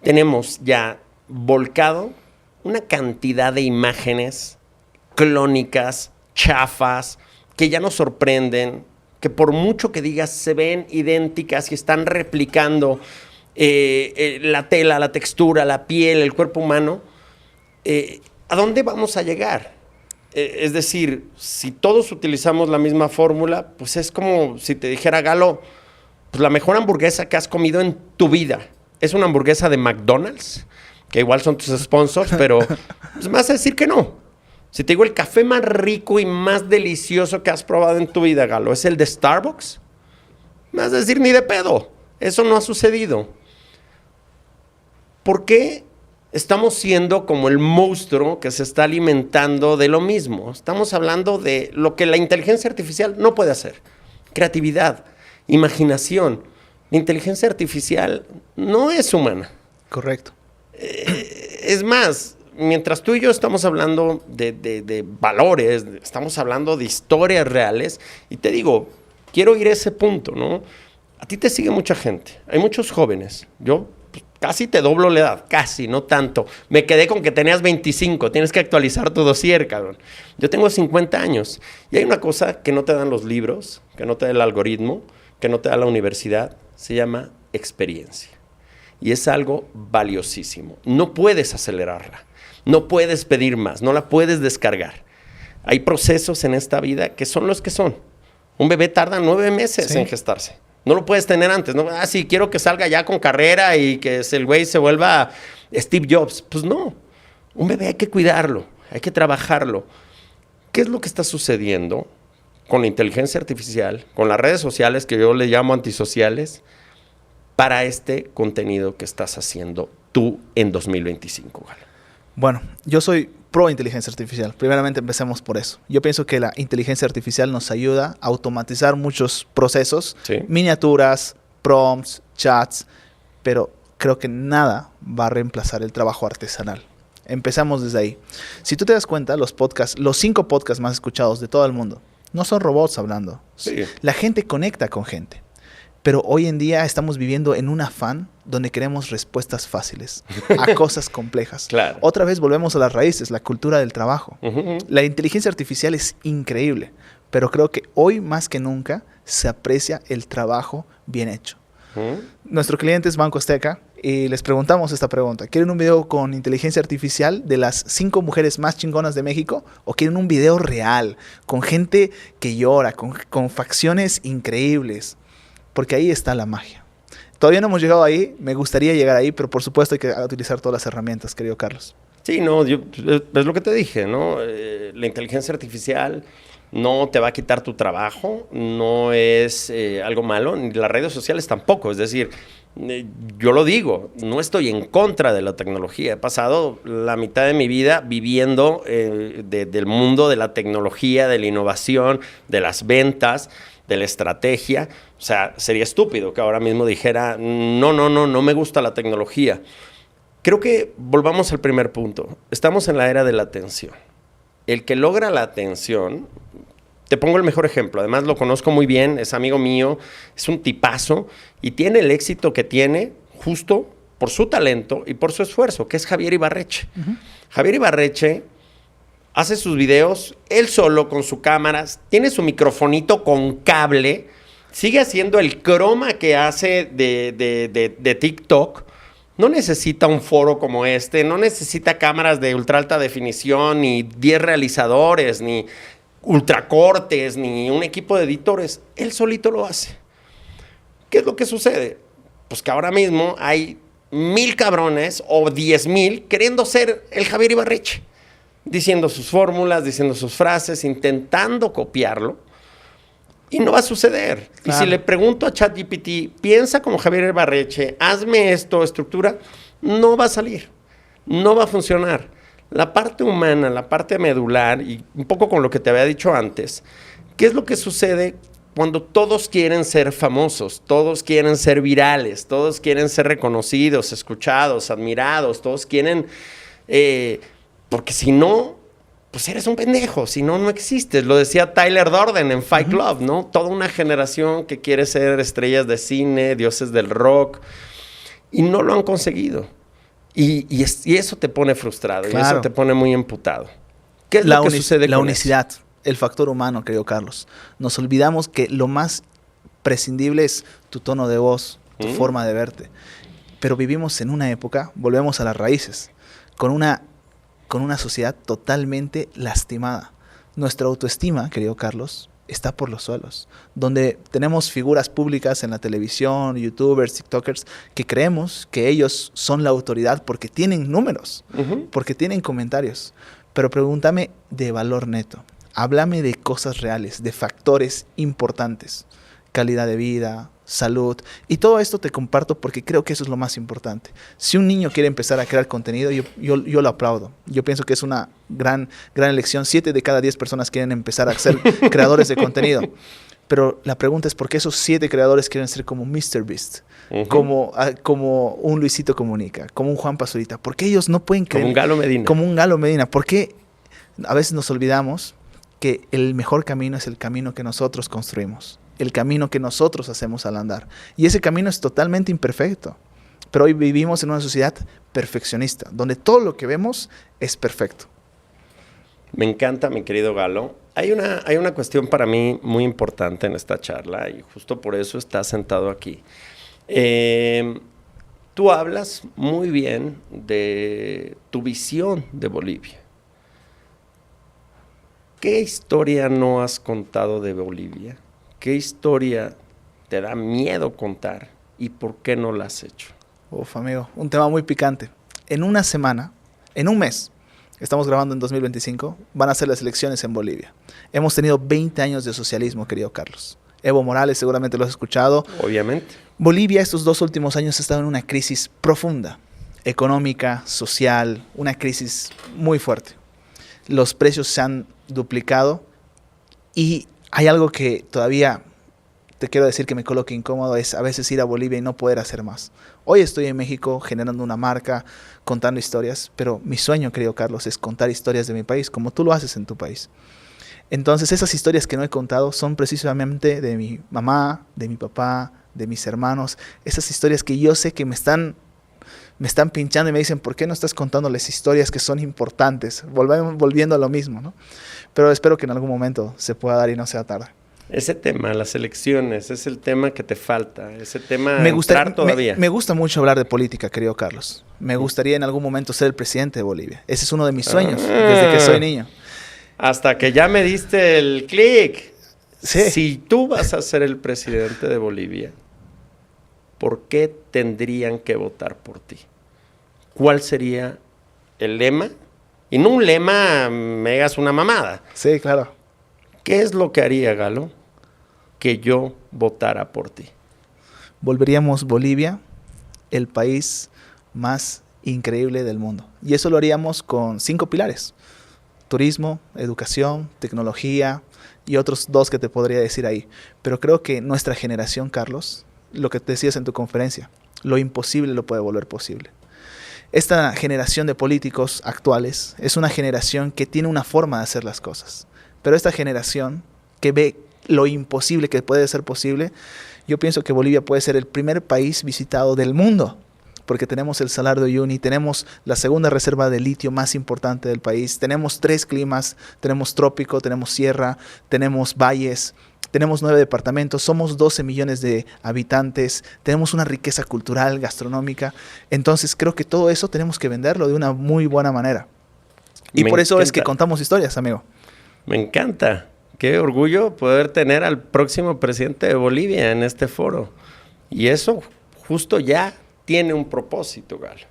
tenemos ya volcado una cantidad de imágenes clónicas, chafas, que ya nos sorprenden, que por mucho que digas se ven idénticas y están replicando la tela, la textura, la piel, el cuerpo humano. ¿A dónde vamos a llegar? Es decir, si todos utilizamos la misma fórmula, pues es como si te dijera, Galo, pues la mejor hamburguesa que has comido en tu vida es una hamburguesa de McDonald's, que igual son tus sponsors, pero pues me vas a decir que no. Si te digo el café más rico y más delicioso que has probado en tu vida, Galo, ¿es el de Starbucks? Me vas a decir ni de pedo. Eso no ha sucedido. ¿Por qué estamos siendo como el monstruo que se está alimentando de lo mismo? Estamos hablando de lo que la inteligencia artificial no puede hacer. Creatividad, imaginación. La inteligencia artificial no es humana. Correcto. Es más, mientras tú y yo estamos hablando de valores, estamos hablando de historias reales, y te digo, quiero ir a ese punto, ¿no? A ti te sigue mucha gente, hay muchos jóvenes. Yo Casi te doblo la edad, casi, no tanto. Me quedé con que tenías 25, tienes que actualizar tu dossier, cabrón. Yo tengo 50 años y hay una cosa que no te dan los libros, que no te da el algoritmo, que no te da la universidad, se llama experiencia. Y es algo valiosísimo. No puedes acelerarla, no puedes pedir más, no la puedes descargar. Hay procesos en esta vida que son los que son. Un bebé tarda 9 meses en gestarse. No lo puedes tener antes, ¿no? Ah, sí, quiero que salga ya con carrera y que el güey se vuelva Steve Jobs. Pues no. Un bebé hay que cuidarlo, hay que trabajarlo. ¿Qué es lo que está sucediendo con la inteligencia artificial, con las redes sociales, que yo le llamo antisociales, para este contenido que estás haciendo tú en 2025, Galo? Bueno, yo soy pro inteligencia artificial. Primeramente empecemos por eso. Yo pienso que la inteligencia artificial nos ayuda a automatizar muchos procesos, miniaturas, prompts, chats, pero creo que nada va a reemplazar el trabajo artesanal. Empezamos desde ahí. Si tú te das cuenta, los 5 podcasts más escuchados de todo el mundo, no son robots hablando. Sí. La gente conecta con gente. Pero hoy en día estamos viviendo en un afán donde queremos respuestas fáciles a cosas complejas. Claro. Otra vez volvemos a las raíces, la cultura del trabajo. La inteligencia artificial es increíble, pero creo que hoy más que nunca se aprecia el trabajo bien hecho. Nuestro cliente es Banco Azteca y les preguntamos esta pregunta. ¿Quieren un video con inteligencia artificial de las 5 mujeres más chingonas de México? ¿O quieren un video real, con gente que llora, con facciones increíbles? Porque ahí está la magia. Todavía no hemos llegado ahí, me gustaría llegar ahí, pero por supuesto hay que utilizar todas las herramientas, querido Carlos. Sí, no, es lo que te dije, ¿no? La inteligencia artificial no te va a quitar tu trabajo, no es algo malo, ni las redes sociales tampoco. Es decir, yo lo digo, no estoy en contra de la tecnología. He pasado la mitad de mi vida viviendo del mundo de la tecnología, de la innovación, de las ventas, de la estrategia. O sea, sería estúpido que ahora mismo dijera, no me gusta la tecnología. Creo que volvamos al primer punto. Estamos en la era de la atención. El que logra la atención, te pongo el mejor ejemplo, además lo conozco muy bien, es amigo mío, es un tipazo y tiene el éxito que tiene justo por su talento y por su esfuerzo, que es Javier Ibarreche. Javier Ibarreche hace sus videos él solo con su cámara, tiene su microfonito con cable, sigue haciendo el croma que hace de TikTok. No necesita un foro como este, no necesita cámaras de ultra alta definición, ni 10 realizadores, ni ultracortes, ni un equipo de editores. Él solito lo hace. ¿Qué es lo que sucede? Pues que ahora mismo hay 1000 cabrones o 10,000 queriendo ser el Javier Ibarreche, diciendo sus fórmulas, diciendo sus frases, intentando copiarlo. Y no va a suceder. Claro. Y si le pregunto a ChatGPT, piensa como Javier Ibarreche, hazme esto, estructura, no va a salir, no va a funcionar. La parte humana, la parte medular, y un poco con lo que te había dicho antes, ¿qué es lo que sucede cuando todos quieren ser famosos, todos quieren ser virales, todos quieren ser reconocidos, escuchados, admirados, todos quieren, porque si no, pues eres un pendejo, si no, no existes. Lo decía Tyler Durden en Fight Club, ¿no? Toda una generación que quiere ser estrellas de cine, dioses del rock, y no lo han conseguido. Y eso te pone frustrado, claro. Y eso te pone muy emputado. ¿Qué es lo que sucede con la unicidad, el factor humano, querido Carlos. Nos olvidamos que lo más prescindible es tu tono de voz, tu forma de verte. Pero vivimos en una época, volvemos a las raíces, con una sociedad totalmente lastimada. Nuestra autoestima, querido Carlos, está por los suelos. Donde tenemos figuras públicas en la televisión, youtubers, tiktokers, que creemos que ellos son la autoridad porque tienen números, porque tienen comentarios. Pero pregúntame de valor neto. Háblame de cosas reales, de factores importantes. Calidad de vida, salud. Y todo esto te comparto porque creo que eso es lo más importante. Si un niño quiere empezar a crear contenido, yo lo aplaudo. Yo pienso que es una gran elección. 7 de cada 10 personas quieren empezar a ser creadores de contenido. Pero la pregunta es ¿por qué esos 7 creadores quieren ser como MrBeast? Como un Luisito Comunica, como un Juan Pazurita. ¿Por qué ellos no pueden creer? Como un Galo Medina. Como un Galo Medina. ¿Por qué a veces nos olvidamos que el mejor camino es el camino que nosotros construimos? El camino que nosotros hacemos al andar. Y ese camino es totalmente imperfecto. Pero hoy vivimos en una sociedad perfeccionista, donde todo lo que vemos es perfecto. Me encanta, mi querido Galo. Hay una cuestión para mí muy importante en esta charla y justo por eso estás sentado aquí. Tú hablas muy bien de tu visión de Bolivia. ¿Qué historia no has contado de Bolivia? ¿Qué historia te da miedo contar y por qué no la has hecho? Uf, amigo, un tema muy picante. En una semana, en un mes, estamos grabando en 2025, van a ser las elecciones en Bolivia. Hemos tenido 20 años de socialismo, querido Carlos. Evo Morales, seguramente lo has escuchado. Obviamente. Bolivia estos 2 últimos años ha estado en una crisis profunda, económica, social, una crisis muy fuerte. Los precios se han duplicado y hay algo que todavía te quiero decir que me coloca incómodo, es a veces ir a Bolivia y no poder hacer más. Hoy estoy en México generando una marca, contando historias, pero mi sueño, querido Carlos, es contar historias de mi país, como tú lo haces en tu país. Entonces esas historias que no he contado son precisamente de mi mamá, de mi papá, de mis hermanos, esas historias que yo sé que me están pinchando y me dicen, ¿por qué no estás contándoles historias que son importantes? Volviendo a lo mismo, ¿no? Pero espero que en algún momento se pueda dar y no sea tarde. Ese tema, las elecciones, es el tema que te falta, ese tema entrar todavía. Me gusta mucho hablar de política, querido Carlos. Me gustaría en algún momento ser el presidente de Bolivia. Ese es uno de mis sueños, desde que soy niño. Hasta que ya me diste el clic. Sí. Si tú vas a ser el presidente de Bolivia, ¿por qué tendrían que votar por ti? ¿Cuál sería el lema? Y no un lema, me hagas una mamada. Sí, claro. ¿Qué es lo que haría, Galo, que yo votara por ti? Volveríamos Bolivia el país más increíble del mundo. Y eso lo haríamos con 5 pilares. Turismo, educación, tecnología y otros 2 que te podría decir ahí. Pero creo que nuestra generación, Carlos, lo que te decías en tu conferencia, lo imposible lo puede volver posible. Esta generación de políticos actuales es una generación que tiene una forma de hacer las cosas. Pero esta generación que ve lo imposible que puede ser posible, yo pienso que Bolivia puede ser el primer país visitado del mundo, porque tenemos el Salar de Uyuni, tenemos la segunda reserva de litio más importante del país, tenemos 3 climas, tenemos trópico, tenemos sierra, tenemos valles, tenemos 9 departamentos, somos 12 millones de habitantes, tenemos una riqueza cultural, gastronómica. Entonces creo que todo eso tenemos que venderlo de una muy buena manera. Y por eso es que contamos historias, amigo. Me encanta. Qué orgullo poder tener al próximo presidente de Bolivia en este foro. Y eso justo ya tiene un propósito, Galo.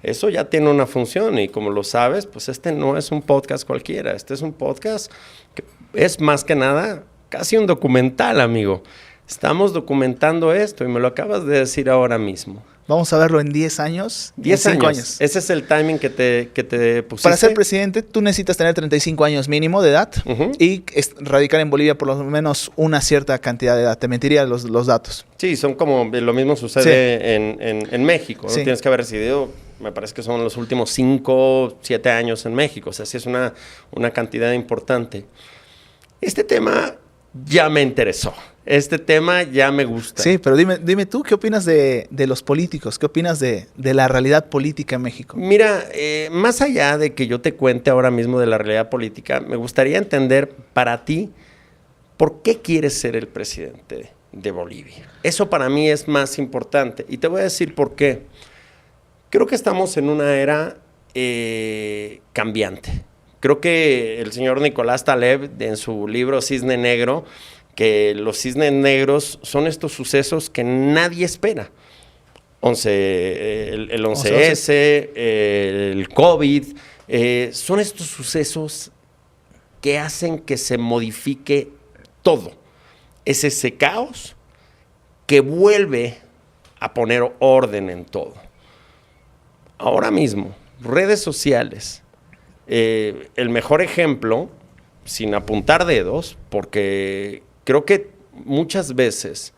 Eso ya tiene una función y como lo sabes, pues este no es un podcast cualquiera. Este es un podcast que es más que nada casi un documental, amigo. Estamos documentando esto y me lo acabas de decir ahora mismo. Vamos a verlo en 10 años. 10 años. Ese es el timing que te pusiste. Para ser presidente, tú necesitas tener 35 años mínimo de edad y radicar en Bolivia por lo menos una cierta cantidad de edad. Te mentiría los datos. Sí, son como lo mismo sucede en México, ¿no? Sí. Tienes que haber residido, me parece que son los últimos 5, 7 años en México. O sea, sí es una cantidad importante. Este tema ya me interesó. Este tema ya me gusta. Sí, pero dime tú, ¿qué opinas de los políticos? ¿Qué opinas de la realidad política en México? Mira, más allá de que yo te cuente ahora mismo de la realidad política, me gustaría entender para ti, ¿por qué quieres ser el presidente de Bolivia? Eso para mí es más importante. Y te voy a decir por qué. Creo que estamos en una era cambiante. Creo que el señor Nicolás Taleb, en su libro Cisne Negro, que los cisnes negros son estos sucesos que nadie espera. El 11S, el COVID, son estos sucesos que hacen que se modifique todo. Es ese caos que vuelve a poner orden en todo. Ahora mismo, redes sociales, el mejor ejemplo, sin apuntar dedos, porque creo que muchas veces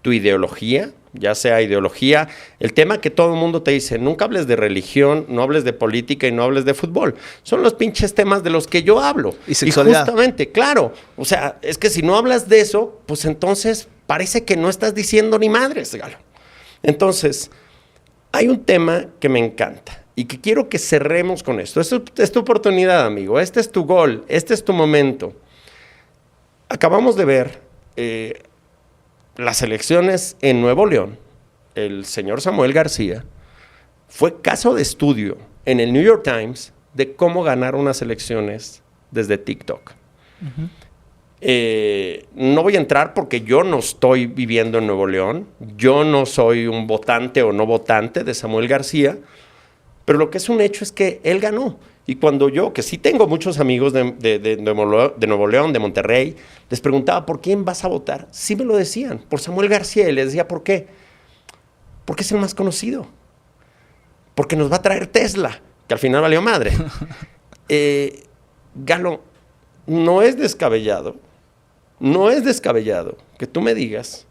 tu ideología, ya sea ideología, el tema que todo el mundo te dice, nunca hables de religión, no hables de política y no hables de fútbol. Son los pinches temas de los que yo hablo. Y sexualidad. Y justamente, claro, o sea, es que si no hablas de eso, pues entonces parece que no estás diciendo ni madres, Galo. Entonces, Hay un tema que me encanta y que quiero que cerremos con esto. Esta es tu oportunidad, amigo. Este es tu gol. Este es tu momento. Acabamos de ver las elecciones en Nuevo León. El señor Samuel García fue caso de estudio en el New York Times de cómo ganar unas elecciones desde TikTok. Uh-huh. No voy a entrar porque yo no estoy viviendo en Nuevo León. Yo no soy un votante o no votante de Samuel García. Pero lo que es un hecho es que él ganó. Y cuando yo, que sí tengo muchos amigos de Nuevo León, de Monterrey, les preguntaba, ¿por quién vas a votar? Sí me lo decían, por Samuel García. Y les decía, ¿por qué? Porque es el más conocido. Porque nos va a traer Tesla, que al final valió madre. Galo, no es descabellado que tú me digas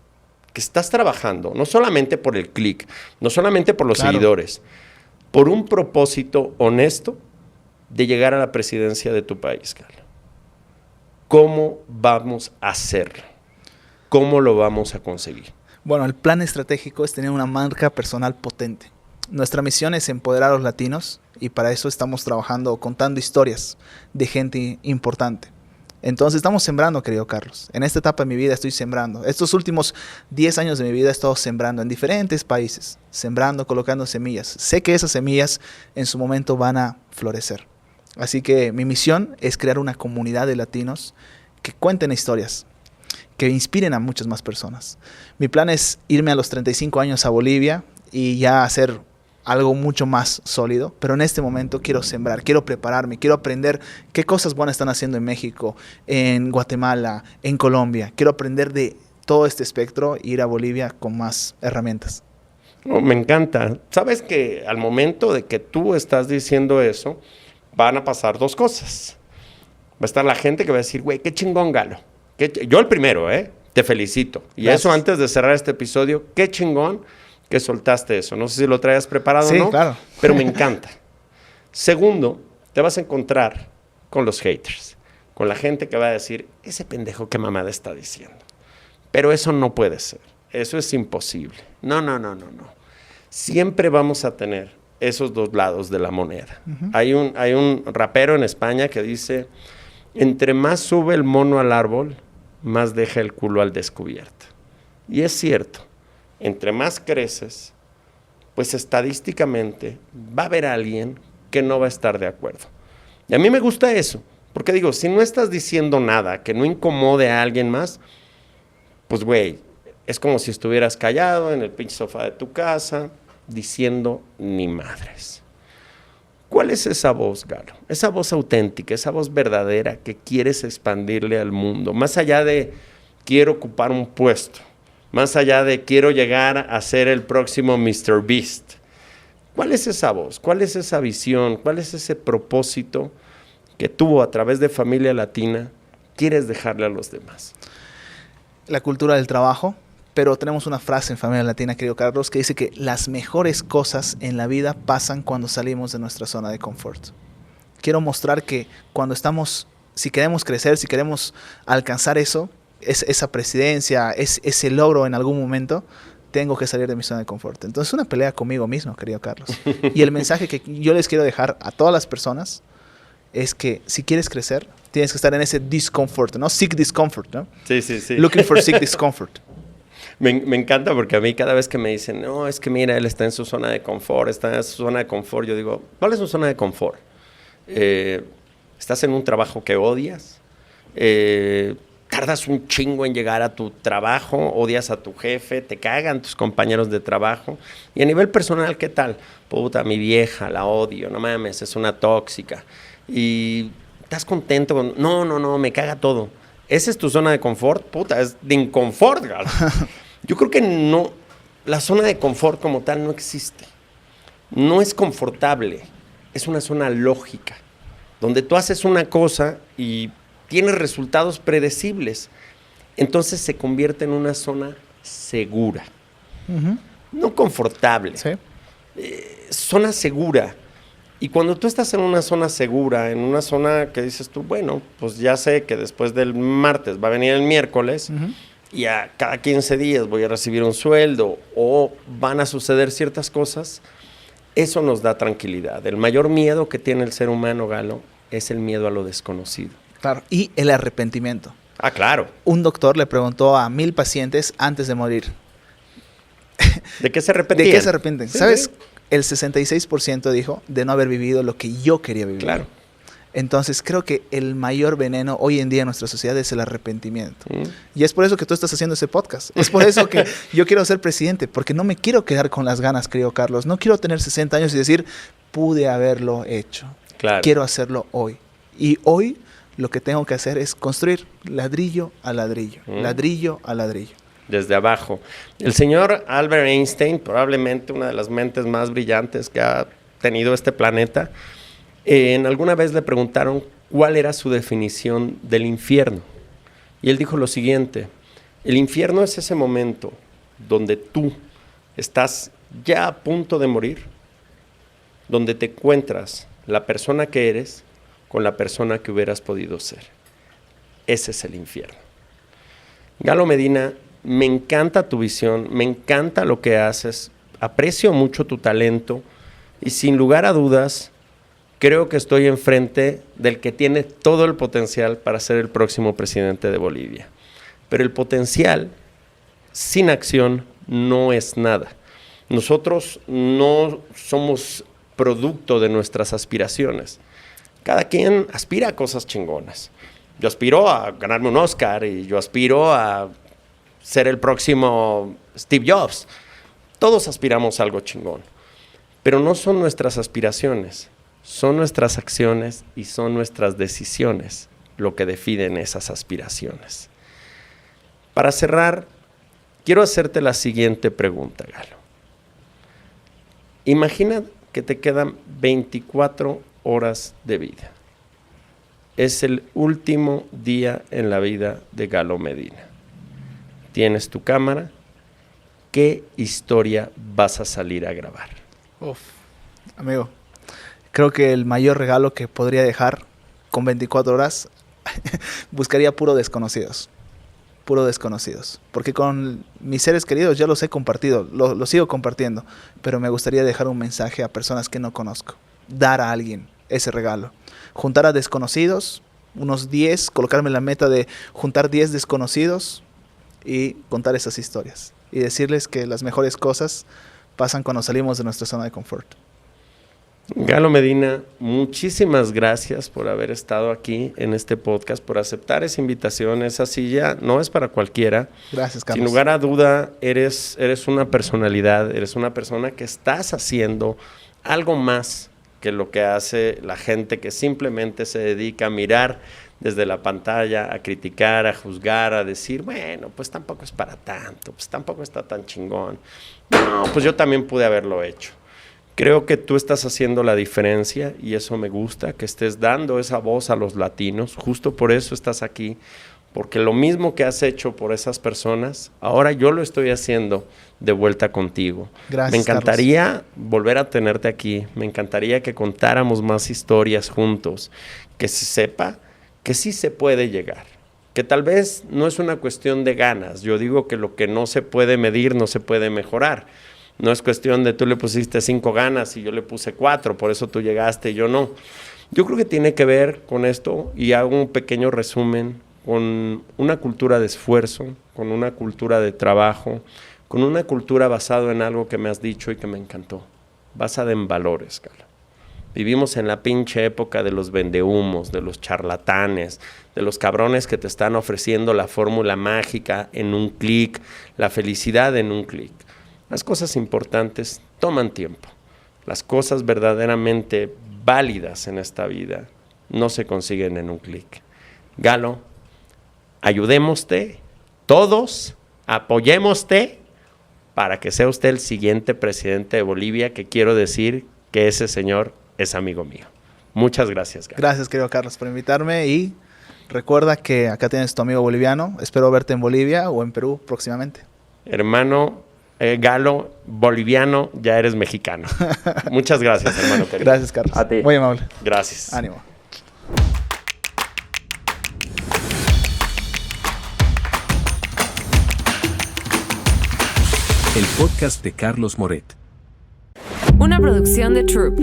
que estás trabajando, no solamente por el click, no solamente por los seguidores, por un propósito honesto de llegar a la presidencia de tu país, Galo. ¿Cómo vamos a hacerlo? ¿Cómo lo vamos a conseguir? Bueno, el plan estratégico es tener una marca personal potente. Nuestra misión es empoderar a los latinos y para eso estamos trabajando, contando historias de gente importante. Entonces estamos sembrando, querido Carlos. En esta etapa de mi vida estoy sembrando. Estos últimos 10 años de mi vida he estado sembrando en diferentes países, sembrando, colocando semillas. Sé que esas semillas en su momento van a florecer. Así que mi misión es crear una comunidad de latinos que cuenten historias, que inspiren a muchas más personas. Mi plan es irme a los 35 años a Bolivia y ya hacer algo mucho más sólido, pero en este momento quiero sembrar, quiero prepararme, quiero aprender qué cosas buenas están haciendo en México, en Guatemala, en Colombia. Quiero aprender de todo este espectro e ir a Bolivia con más herramientas. Oh, me encanta. Sabes que al momento de que tú estás diciendo eso, van a pasar dos cosas. Va a estar la gente que va a decir, güey, qué chingón, Galo. Yo el primero, te felicito. Y gracias. Eso antes de cerrar este episodio, qué chingón que soltaste eso. No sé si lo traías preparado o no, claro. Pero me encanta. Segundo, te vas a encontrar con los haters, con la gente que va a decir, ese pendejo qué mamada está diciendo. Pero eso no puede ser. Eso es imposible. No. Siempre vamos a tener esos dos lados de la moneda. Uh-huh. Hay un rapero en España que dice, entre más sube el mono al árbol, más deja el culo al descubierto. Y es cierto. Entre más creces, pues estadísticamente va a haber alguien que no va a estar de acuerdo. Y a mí me gusta eso, porque digo, si no estás diciendo nada que no incomode a alguien más, pues güey, es como si estuvieras callado en el pinche sofá de tu casa, diciendo ni madres. ¿Cuál es esa voz, Galo? Esa voz auténtica, esa voz verdadera que quieres expandirle al mundo, más allá de quiero ocupar un puesto. Más allá de quiero llegar a ser el próximo Mr. Beast. ¿Cuál es esa voz? ¿Cuál es esa visión? ¿Cuál es ese propósito que tú a través de Familia Latina quieres dejarle a los demás? La cultura del trabajo, pero tenemos una frase en Familia Latina, querido Carlos, que dice que las mejores cosas en la vida pasan cuando salimos de nuestra zona de confort. Quiero mostrar que cuando estamos, si queremos crecer, si queremos alcanzar eso, esa presidencia, ese logro en algún momento, tengo que salir de mi zona de confort. Entonces es una pelea conmigo mismo, querido Carlos. Y el mensaje que yo les quiero dejar a todas las personas es que si quieres crecer, tienes que estar en ese discomfort, ¿no? Seek discomfort, ¿no? Sí. Looking for seek discomfort. Me encanta porque a mí cada vez que me dicen, no, es que mira, él está en su zona de confort, yo digo, ¿cuál es su zona de confort? ¿Estás en un trabajo que odias? Tardas un chingo en llegar a tu trabajo, odias a tu jefe, te cagan tus compañeros de trabajo. Y a nivel personal, ¿qué tal? Puta, mi vieja, la odio, no mames, es una tóxica. Y estás contento con... No, me caga todo. ¿Esa es tu zona de confort? Puta, es de inconfort, Galo. Yo creo que no, la zona de confort como tal no existe. No es confortable, es una zona lógica, donde tú haces una cosa y tienes resultados predecibles. Entonces se convierte en una zona segura. Uh-huh. No confortable. Sí. Zona segura. Y cuando tú estás en una zona segura, en una zona que dices tú, bueno, pues ya sé que después del martes va a venir el miércoles, uh-huh. y a cada 15 días voy a recibir un sueldo o van a suceder ciertas cosas, eso nos da tranquilidad. El mayor miedo que tiene el ser humano, Galo, es el miedo a lo desconocido. Claro, y el arrepentimiento. Ah, claro. Un doctor le preguntó a 1000 pacientes antes de morir. ¿De qué se arrepentían? ¿De qué se arrepienten? Sí, ¿Sabes? sí. El 66% dijo de no haber vivido lo que yo quería vivir. Claro. Entonces creo que el mayor veneno hoy en día en nuestra sociedad es el arrepentimiento. Mm. Y es por eso que tú estás haciendo ese podcast. Es por eso que yo quiero ser presidente, porque no me quiero quedar con las ganas, querido Carlos. No quiero tener 60 años y decir, pude haberlo hecho. Claro. Quiero hacerlo hoy. Y hoy lo que tengo que hacer es construir ladrillo a ladrillo, ladrillo a ladrillo. Desde abajo. El señor Albert Einstein, probablemente una de las mentes más brillantes que ha tenido este planeta, en alguna vez le preguntaron cuál era su definición del infierno. Y él dijo lo siguiente: el infierno es ese momento donde tú estás ya a punto de morir, donde te encuentras la persona que eres con la persona que hubieras podido ser. Ese es el infierno. Galo Medina, me encanta tu visión, me encanta lo que haces, aprecio mucho tu talento y sin lugar a dudas creo que estoy enfrente del que tiene todo el potencial para ser el próximo presidente de Bolivia. Pero el potencial sin acción no es nada. Nosotros no somos producto de nuestras aspiraciones. Cada quien aspira a cosas chingonas. Yo aspiro a ganarme un Oscar y yo aspiro a ser el próximo Steve Jobs. Todos aspiramos a algo chingón. Pero no son nuestras aspiraciones, son nuestras acciones y son nuestras decisiones lo que definen esas aspiraciones. Para cerrar, quiero hacerte la siguiente pregunta, Galo. Imagina que te quedan 24 horas de vida. Es el último día en la vida de Galo Medina. Tienes tu cámara. ¿Qué historia vas a salir a grabar? Uf, amigo, creo que el mayor regalo que podría dejar con 24 horas buscaría puro desconocidos. Porque con mis seres queridos ya los he compartido, lo sigo compartiendo, pero me gustaría dejar un mensaje a personas que no conozco, dar a alguien ese regalo, juntar a desconocidos, unos 10, colocarme la meta de juntar 10 desconocidos y contar esas historias y decirles que las mejores cosas pasan cuando salimos de nuestra zona de confort. Galo Medina, muchísimas gracias por haber estado aquí en este podcast, por aceptar esa invitación. Esa silla no es para cualquiera. Gracias, Carlos. Sin lugar a duda, eres una personalidad, eres una persona que estás haciendo algo más que lo que hace la gente que simplemente se dedica a mirar desde la pantalla, a criticar, a juzgar, a decir, bueno, pues tampoco es para tanto, pues tampoco está tan chingón. No, pues yo también pude haberlo hecho. Creo que tú estás haciendo la diferencia y eso me gusta, que estés dando esa voz a los latinos. Justo por eso estás aquí, porque lo mismo que has hecho por esas personas, ahora yo lo estoy haciendo de vuelta contigo. Gracias, me encantaría Carlos. volver a tenerte aquí, me encantaría que contáramos más historias juntos, que se sepa que sí se puede llegar, que tal vez no es una cuestión de ganas. Yo digo que lo que no se puede medir no se puede mejorar. No es cuestión de tú le pusiste 5 ganas y yo le puse 4, por eso tú llegaste y yo no. Yo creo que tiene que ver con esto, y hago un pequeño resumen, con una cultura de esfuerzo, con una cultura de trabajo, con una cultura basada en algo que me has dicho y que me encantó, basada en valores, Galo. Vivimos en la pinche época de los vendehumos, de los charlatanes, de los cabrones que te están ofreciendo la fórmula mágica en un clic, la felicidad en un clic. Las cosas importantes toman tiempo. Las cosas verdaderamente válidas en esta vida no se consiguen en un clic. Galo, ayudémoste, todos, apoyémoste para que sea usted el siguiente presidente de Bolivia, que quiero decir que ese señor es amigo mío. Muchas gracias, Galo. Gracias, querido Carlos, por invitarme y recuerda que acá tienes tu amigo boliviano. Espero verte en Bolivia o en Perú próximamente. Hermano Galo, boliviano, ya eres mexicano. Muchas gracias, hermano querido. Gracias, Carlos. A ti. Muy amable. Gracias. Ánimo. El podcast de Carlos Moret. Una producción de Troop.